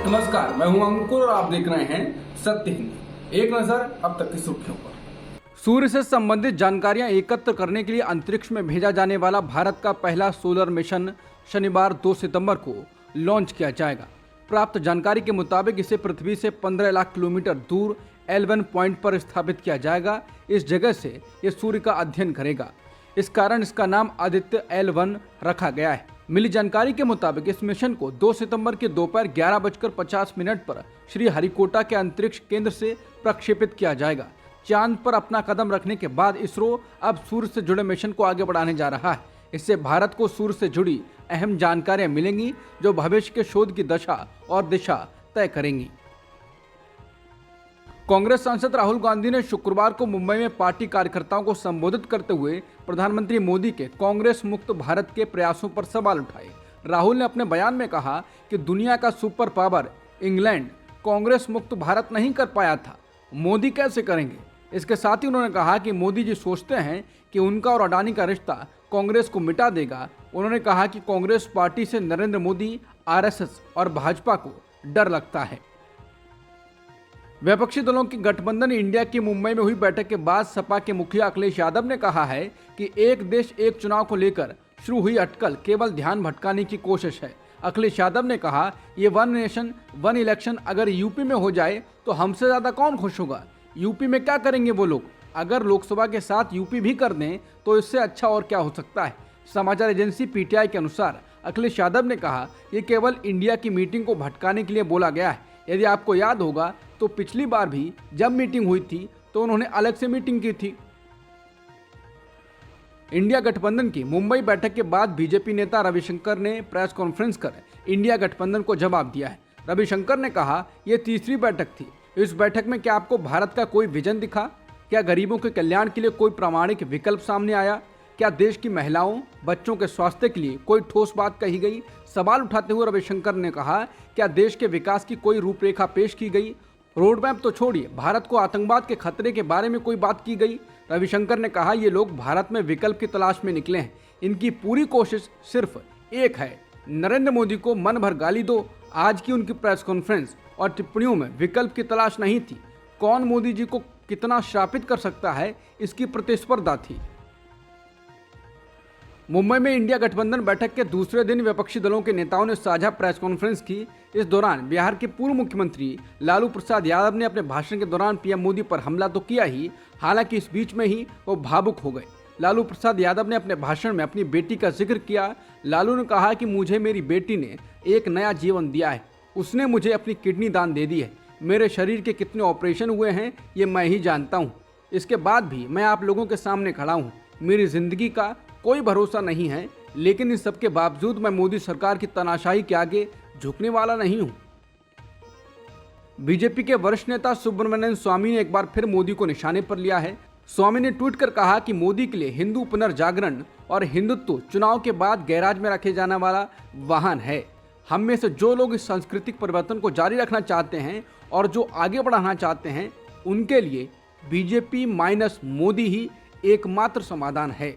नमस्कार, मैं हूं अंकुर और आप देख रहे हैं सत्य हिंद। एक नजर अब तक की सुर्खियों पर। सूर्य से संबंधित जानकारियां एकत्र करने के लिए अंतरिक्ष में भेजा जाने वाला भारत का पहला सोलर मिशन शनिवार 2 सितंबर को लॉन्च किया जाएगा। प्राप्त जानकारी के मुताबिक इसे पृथ्वी से 15 लाख किलोमीटर दूर L1 पॉइंट पर स्थापित किया जाएगा। इस जगह से यह सूर्य का अध्ययन करेगा, इस कारण इसका नाम आदित्य L1 रखा गया है। मिली जानकारी के मुताबिक इस मिशन को 2 सितंबर के दोपहर 11:50 पर श्री हरिकोटा के अंतरिक्ष केंद्र से प्रक्षेपित किया जाएगा। चांद पर अपना कदम रखने के बाद इसरो अब सूर्य से जुड़े मिशन को आगे बढ़ाने जा रहा है। इससे भारत को सूर्य से जुड़ी अहम जानकारियां मिलेंगी जो भविष्य के शोध की दशा और दिशा तय करेंगी। कांग्रेस सांसद राहुल गांधी ने शुक्रवार को मुंबई में पार्टी कार्यकर्ताओं को संबोधित करते हुए प्रधानमंत्री मोदी के कांग्रेस मुक्त भारत के प्रयासों पर सवाल उठाए। राहुल ने अपने बयान में कहा कि दुनिया का सुपर पावर इंग्लैंड कांग्रेस मुक्त भारत नहीं कर पाया था, मोदी कैसे करेंगे। इसके साथ ही उन्होंने कहा कि मोदी जी सोचते हैं कि उनका और अडानी का रिश्ता कांग्रेस को मिटा देगा। उन्होंने कहा कि कांग्रेस पार्टी से नरेंद्र मोदी, आरएसएस और भाजपा को डर लगता है। विपक्षी दलों की गठबंधन इंडिया की मुंबई में हुई बैठक के बाद सपा के मुखिया अखिलेश यादव ने कहा है कि एक देश एक चुनाव को लेकर शुरू हुई अटकल केवल ध्यान भटकाने की कोशिश है। अखिलेश यादव ने कहा, ये वन नेशन वन इलेक्शन अगर यूपी में हो जाए तो हमसे ज़्यादा कौन खुश होगा। यूपी में क्या करेंगे वो लोग, अगर लोकसभा के साथ यूपी भी कर दें तो इससे अच्छा और क्या हो सकता है। समाचार एजेंसी पीटीआई के अनुसार अखिलेश यादव ने कहा, ये केवल इंडिया की मीटिंग को भटकाने के लिए बोला गया है। यदि आपको याद होगा तो पिछली बार भी जब मीटिंग हुई थी तो उन्होंने अलग से मीटिंग की थी। इंडिया गठबंधन की मुंबई बैठक के बाद बीजेपी नेता रविशंकर ने प्रेस कॉन्फ्रेंस कर इंडिया गठबंधन को जवाब दिया है। रविशंकर ने कहा, यह तीसरी बैठक थी। इस बैठक में क्या आपको भारत का कोई विजन दिखा? क्या गरीबों के कल्याण के लिए कोई प्रामाणिक विकल्प सामने आया? क्या देश की महिलाओं, बच्चों के स्वास्थ्य के लिए कोई ठोस बात कही गई? सवाल उठाते हुए रविशंकर ने कहा, क्या देश के विकास की कोई रूपरेखा पेश की गई? रोड मैप तो छोड़िए, भारत को आतंकवाद के खतरे के बारे में कोई बात की गई? रविशंकर ने कहा, ये लोग भारत में विकल्प की तलाश में निकले हैं। इनकी पूरी कोशिश सिर्फ एक है, नरेंद्र मोदी को मन भर गाली दो। आज की उनकी प्रेस कॉन्फ्रेंस और टिप्पणियों में विकल्प की तलाश नहीं थी। कौन मोदी जी को कितना शापित कर सकता है, इसकी प्रतिस्पर्धा थी। मुंबई में इंडिया गठबंधन बैठक के दूसरे दिन विपक्षी दलों के नेताओं ने साझा प्रेस कॉन्फ्रेंस की। इस दौरान बिहार के पूर्व मुख्यमंत्री लालू प्रसाद यादव ने अपने भाषण के दौरान पीएम मोदी पर हमला तो किया ही, हालांकि इस बीच में ही वो भावुक हो गए। लालू प्रसाद यादव ने अपने भाषण में अपनी बेटी का जिक्र किया। लालू ने कहा कि मुझे मेरी बेटी ने एक नया जीवन दिया है, उसने मुझे अपनी किडनी दान दे दी है। मेरे शरीर के कितने ऑपरेशन हुए हैं ये मैं ही जानता हूँ। इसके बाद भी मैं आप लोगों के सामने खड़ा हूँ। मेरी जिंदगी का कोई भरोसा नहीं है, लेकिन इन सबके बावजूद मैं मोदी सरकार की तानाशाही के आगे झुकने वाला नहीं हूं। बीजेपी के वरिष्ठ नेता सुब्रमण्यम स्वामी ने एक बार फिर मोदी को निशाने पर लिया है। स्वामी ने ट्वीट कर कहा कि मोदी के लिए हिंदू पुनर्जागरण और हिंदुत्व चुनाव के बाद गैराज में रखे जाने वाला वाहन है। हम में से जो लोग इस सांस्कृतिक परिवर्तन को जारी रखना चाहते हैं और जो आगे बढ़ाना चाहते हैं, उनके लिए बीजेपी माइनस मोदी ही एकमात्र समाधान है।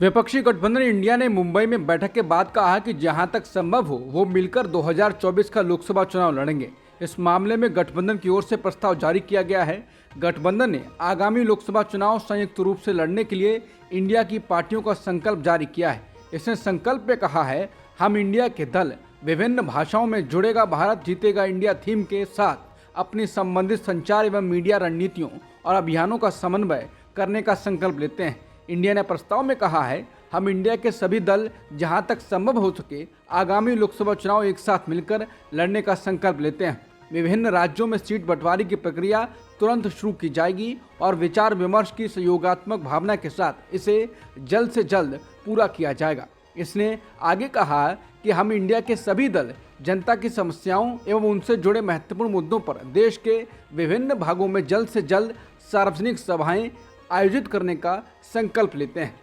विपक्षी गठबंधन इंडिया ने मुंबई में बैठक के बाद कहा कि जहां तक संभव हो वो मिलकर 2024 का लोकसभा चुनाव लड़ेंगे। इस मामले में गठबंधन की ओर से प्रस्ताव जारी किया गया है। गठबंधन ने आगामी लोकसभा चुनाव संयुक्त रूप से लड़ने के लिए इंडिया की पार्टियों का संकल्प जारी किया है। इसने संकल्प में कहा है, हम इंडिया के दल विभिन्न भाषाओं में जुड़ेगा भारत जीतेगा इंडिया थीम के साथ अपनी संबंधित संचार एवं मीडिया रणनीतियों और अभियानों का समन्वय करने का संकल्प लेते हैं। इंडिया ने प्रस्ताव में कहा है, हम इंडिया के सभी दल जहां तक संभव हो सके आगामी लोकसभा चुनाव एक साथ मिलकर लड़ने का संकल्प लेते हैं। विभिन्न राज्यों में सीट बंटवारे की प्रक्रिया तुरंत शुरू की जाएगी और विचार विमर्श की सहयोगात्मक भावना के साथ इसे जल्द से जल्द पूरा किया जाएगा। इसने आगे कहा कि हम इंडिया के सभी दल जनता की समस्याओं एवं उनसे जुड़े महत्वपूर्ण मुद्दों पर देश के विभिन्न भागों में जल्द से जल्द सार्वजनिक सभाएं आयोजित करने का संकल्प लेते हैं।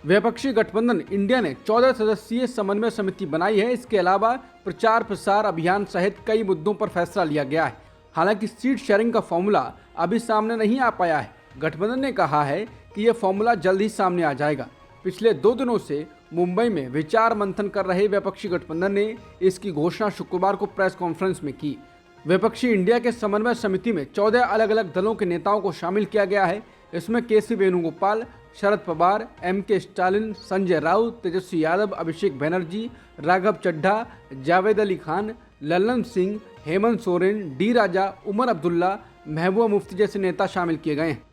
विपक्षी गठबंधन इंडिया ने 14 सदस्यीय समन्वय समिति बनाई है। इसके अलावा प्रचार प्रसार अभियान सहित कई मुद्दों पर फैसला लिया गया है। हालांकि सीट शेयरिंग का फॉर्मूला अभी सामने नहीं आ पाया है। गठबंधन ने कहा है कि यह फॉर्मूला जल्द ही सामने आ जाएगा। पिछले 2 दिनों से मुंबई में विचार मंथन कर रहे विपक्षी गठबंधन ने इसकी घोषणा शुक्रवार को प्रेस कॉन्फ्रेंस में की। विपक्षी इंडिया के समन्वय समिति में 14 अलग अलग दलों के नेताओं को शामिल किया गया है। इसमें केसी Venugopal, Sharad Pawar, MK. Stalin, Sanjay Raut, Tejashwi Yadav, Abhishek Banerjee, Raghav Chadha, Javed Ali Khan, Lallan Singh, Hemant Soren, D राजा, उमर अब्दुल्ला, महबूबा मुफ्ती जैसे नेता शामिल किए गए हैं।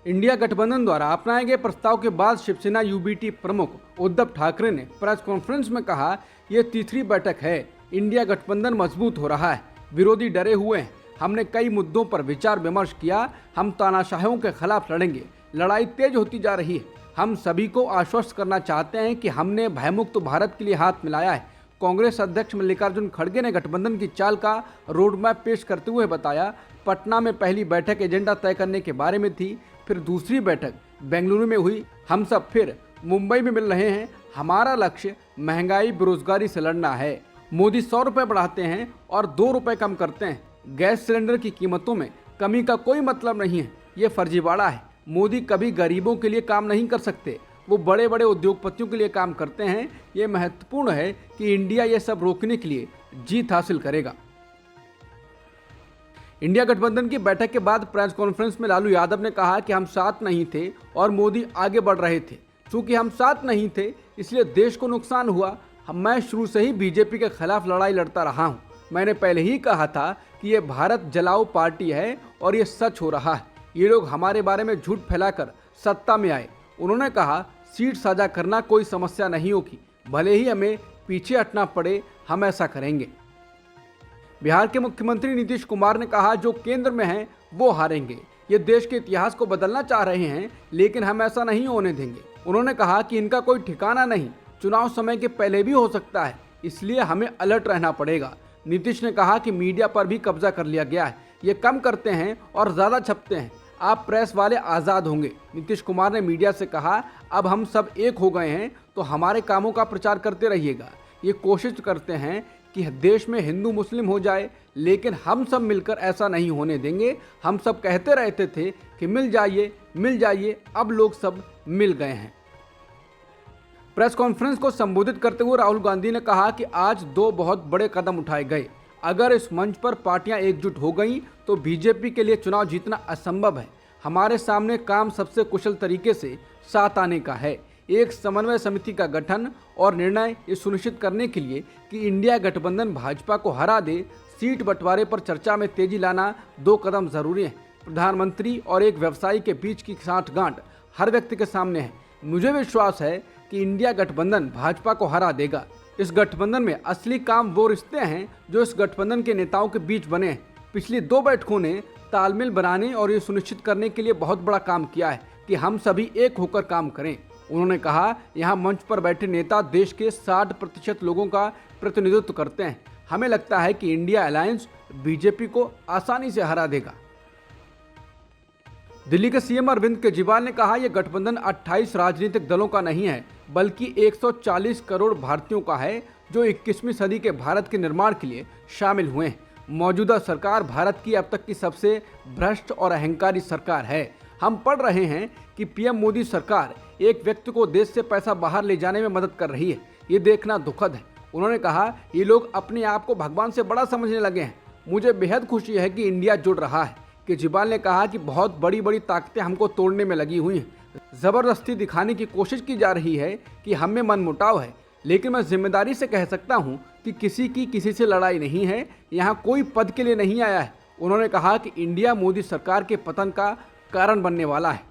इंडिया गठबंधन द्वारा अपनाए गए प्रस्ताव के बाद शिवसेना यूबीटी प्रमुख उद्धव ठाकरे ने प्रेस कॉन्फ्रेंस में कहा, यह तीसरी बैठक है। इंडिया गठबंधन मजबूत हो रहा है, विरोधी डरे हुए हैं। हमने कई मुद्दों पर विचार विमर्श किया। हम तानाशाहों के खिलाफ लड़ेंगे। लड़ाई तेज होती जा रही है। हम सभी को आश्वस्त करना चाहते हैं कि हमने भयमुक्त भारत के लिए हाथ मिलाया है। कांग्रेस अध्यक्ष मल्लिकार्जुन खड़गे ने गठबंधन की चाल का रोड मैप पेश करते हुए बताया, पटना में पहली बैठक एजेंडा तय करने के बारे में थी, फिर दूसरी बैठक बेंगलुरु में हुई। हम सब फिर मुंबई में मिल रहे हैं। हमारा लक्ष्य महंगाई बेरोजगारी से लड़ना है। मोदी 100 रुपये बढ़ाते हैं और 2 रुपये कम करते हैं। गैस सिलेंडर की कीमतों में कमी का कोई मतलब नहीं है। ये फर्जीवाड़ा है। मोदी कभी गरीबों के लिए काम नहीं कर सकते, वो बड़े बड़े उद्योगपतियों के लिए काम करते हैं। ये महत्वपूर्ण है कि इंडिया ये सब रोकने के लिए जीत हासिल करेगा। इंडिया गठबंधन की बैठक के बाद प्रेस कॉन्फ्रेंस में लालू यादव ने कहा कि हम साथ नहीं थे और मोदी आगे बढ़ रहे थे। चूंकि हम साथ नहीं थे इसलिए देश को नुकसान हुआ। मैं शुरू से ही बीजेपी के खिलाफ लड़ाई लड़ता रहा हूं। मैंने पहले ही कहा था कि ये भारत जलाऊ पार्टी है और ये सच हो रहा है। ये लोग हमारे बारे में झूठ फैलाकर सत्ता में आए। उन्होंने कहा, सीट साझा करना कोई समस्या नहीं होगी, भले ही हमें पीछे हटना पड़े, हम ऐसा करेंगे। बिहार के मुख्यमंत्री नीतीश कुमार ने कहा, जो केंद्र में हैं वो हारेंगे। ये देश के इतिहास को बदलना चाह रहे हैं, लेकिन हम ऐसा नहीं होने देंगे। उन्होंने कहा कि इनका कोई ठिकाना नहीं, चुनाव समय के पहले भी हो सकता है, इसलिए हमें अलर्ट रहना पड़ेगा। नीतीश ने कहा कि मीडिया पर भी कब्जा कर लिया गया है, ये कम करते हैं और ज़्यादा छपते हैं, आप प्रेस वाले आज़ाद होंगे। नीतीश कुमार ने मीडिया से कहा, अब हम सब एक हो गए हैं तो हमारे कामों का प्रचार करते रहिएगा। ये कोशिश करते हैं कि देश में हिंदू मुस्लिम हो जाए, लेकिन हम सब मिलकर ऐसा नहीं होने देंगे। हम सब कहते रहते थे कि मिल जाइए, अब लोग सब मिल गए हैं। प्रेस कॉन्फ्रेंस को संबोधित करते हुए राहुल गांधी ने कहा कि आज 2 बहुत बड़े कदम उठाए गए। अगर इस मंच पर पार्टियां एकजुट हो गईं तो बीजेपी के लिए चुनाव जीतना असंभव है। हमारे सामने काम सबसे कुशल तरीके से साथ आने का है, एक समन्वय समिति का गठन और निर्णय ये सुनिश्चित करने के लिए कि इंडिया गठबंधन भाजपा को हरा दे। सीट बंटवारे पर चर्चा में तेजी लाना 2 कदम जरूरी है। प्रधानमंत्री और एक व्यवसायी के बीच की साठगांठ हर व्यक्ति के सामने है। मुझे विश्वास है कि इंडिया गठबंधन भाजपा को हरा देगा। इस गठबंधन में असली काम वो रिश्ते हैं जो इस गठबंधन के नेताओं के बीच बने हैं। पिछली 2 बैठकों ने तालमेल बनाने और ये सुनिश्चित करने के लिए बहुत बड़ा काम किया है कि हम सभी एक होकर काम करें। उन्होंने कहा, यहाँ मंच पर बैठे नेता देश के 60% लोगों का प्रतिनिधित्व करते हैं। हमें लगता है कि इंडिया अलायंस बीजेपी को आसानी से हरा देगा। दिल्ली के सीएम अरविंद केजरीवाल ने कहा, यह गठबंधन 28 राजनीतिक दलों का नहीं है, बल्कि 140 करोड़ भारतीयों का है जो 21वीं सदी के भारत के निर्माण के लिए शामिल हुए हैं। मौजूदा सरकार भारत की अब तक की सबसे भ्रष्ट और अहंकारी सरकार है। हम पढ़ रहे हैं कि पीएम मोदी सरकार एक व्यक्ति को देश से पैसा बाहर ले जाने में मदद कर रही है। ये देखना दुखद है। उन्होंने कहा, ये लोग अपने आप को भगवान से बड़ा समझने लगे हैं। मुझे बेहद खुशी है कि इंडिया जुड़ रहा है। केजरीवाल ने कहा कि बहुत बड़ी बड़ी ताकतें हमको तोड़ने में लगी हुई हैं। ज़बरदस्ती दिखाने की कोशिश की जा रही है कि हम में मनमुटाव है, लेकिन मैं जिम्मेदारी से कह सकता हूं कि किसी से लड़ाई नहीं है। यहां कोई पद के लिए नहीं आया है। उन्होंने कहा कि इंडिया मोदी सरकार के पतन का कारण बनने वाला है।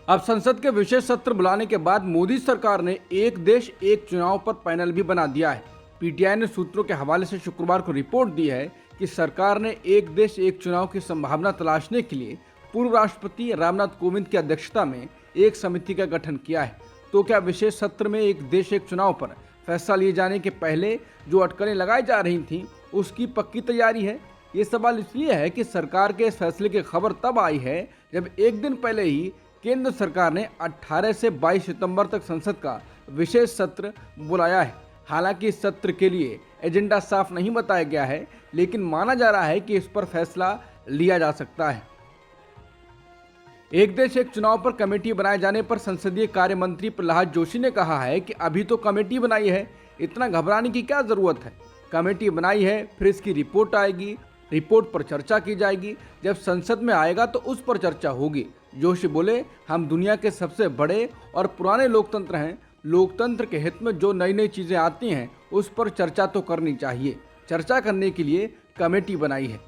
अब संसद के विशेष सत्र बुलाने के बाद मोदी सरकार ने एक देश एक चुनाव पर पैनल भी बना दिया है। पीटीआई ने सूत्रों के हवाले से शुक्रवार को रिपोर्ट दी है कि सरकार ने एक देश एक चुनाव की संभावना तलाशने के लिए पूर्व राष्ट्रपति रामनाथ कोविंद की अध्यक्षता में एक समिति का गठन किया है। तो क्या विशेष सत्र में एक देश एक चुनाव पर फैसला लिए जाने के पहले जो अटकलें लगाई जा रही थीं उसकी पक्की तैयारी है? ये सवाल इसलिए है कि सरकार के इस फैसले की खबर तब आई है जब एक दिन पहले ही केंद्र सरकार ने 18 से 22 सितंबर तक संसद का विशेष सत्र बुलाया है। हालांकि इस सत्र के लिए एजेंडा साफ नहीं बताया गया है, लेकिन माना जा रहा है कि इस पर फैसला लिया जा सकता है। एक देश एक चुनाव पर कमेटी बनाए जाने पर संसदीय कार्य मंत्री प्रहलाद जोशी ने कहा है कि अभी तो कमेटी बनाई है, इतना घबराने की क्या जरूरत है। कमेटी बनाई है, फिर इसकी रिपोर्ट आएगी, रिपोर्ट पर चर्चा की जाएगी, जब संसद में आएगा तो उस पर चर्चा होगी। जोशी बोले, हम दुनिया के सबसे बड़े और पुराने लोकतंत्र हैं। लोकतंत्र के हित में जो नई नई चीजें आती हैं उस पर चर्चा तो करनी चाहिए। चर्चा करने के लिए कमेटी बनाई है।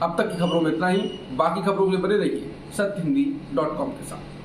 अब तक की खबरों में इतना ही। बाकी खबरों के लिए बने रहिए सत्यहिंदी.com के साथ।